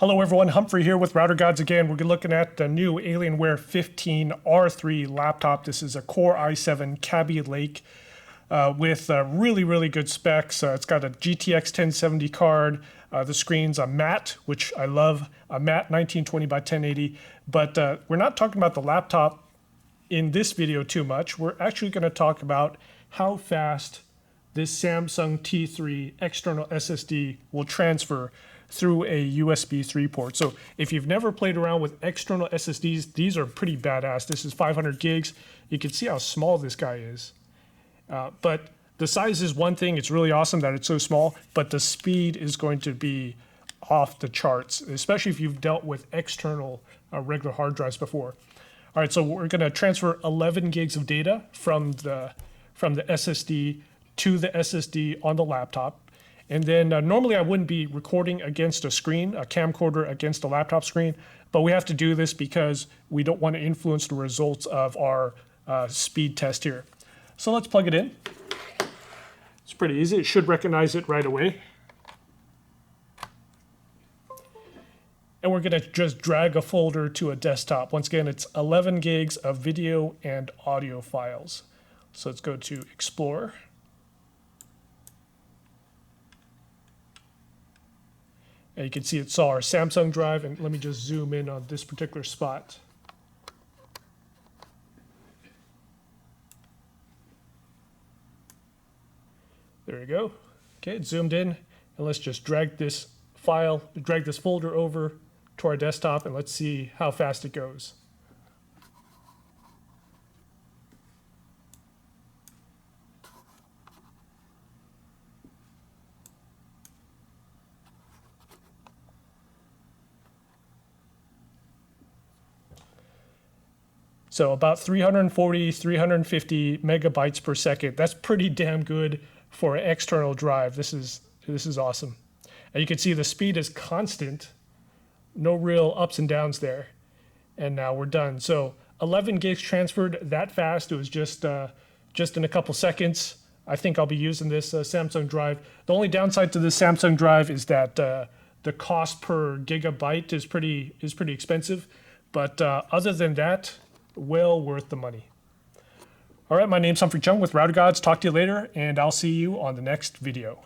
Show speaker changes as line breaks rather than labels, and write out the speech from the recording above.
Hello everyone, Humphrey here with Router Gods again. We're looking at the new Alienware 15 R3 laptop. This is a Core i7 Kaby Lake with really good specs. It's got a GTX 1070 card. The screen's a matte, which I love, a matte 1920 by 1080. But we're not talking about the laptop in this video too much. We're actually going to talk about how fast this Samsung T3 External SSD will transfer through a USB 3 port. So if you've never played around with external SSDs, these are pretty badass. This is 500 gigs. You can see how small this guy is. But the size is one thing. It's really awesome that it's so small, but the speed is going to be off the charts, especially if you've dealt with external regular hard drives before. All right, so we're going to transfer 11 gigs of data from the SSD to the SSD on the laptop. And then normally I wouldn't be recording against a screen, a camcorder against a laptop screen, but we have to do this because we don't want to influence the results of our speed test here. So let's plug it in. It's pretty easy. It should recognize it right away. And we're going to just drag a folder to a desktop. Once again, it's 11 gigs of video and audio files. So let's go to Explorer. And you can see it saw our Samsung drive, and let me just zoom in on this particular spot. There you go. Okay, it's zoomed in, and let's just drag this folder over to our desktop, and let's see how fast it goes. So about 340, 350 megabytes per second. That's pretty damn good for an external drive. This is awesome. And you can see the speed is constant. No real ups and downs there. And now we're done. So 11 gigs transferred that fast. It was just in a couple seconds. I think I'll be using this Samsung drive. The only downside to this Samsung drive is that the cost per gigabyte is pretty expensive. But other than that, well worth the money. All right, my name's Humphrey Chung with Router Gods. Talk to you later, and I'll see you on the next video.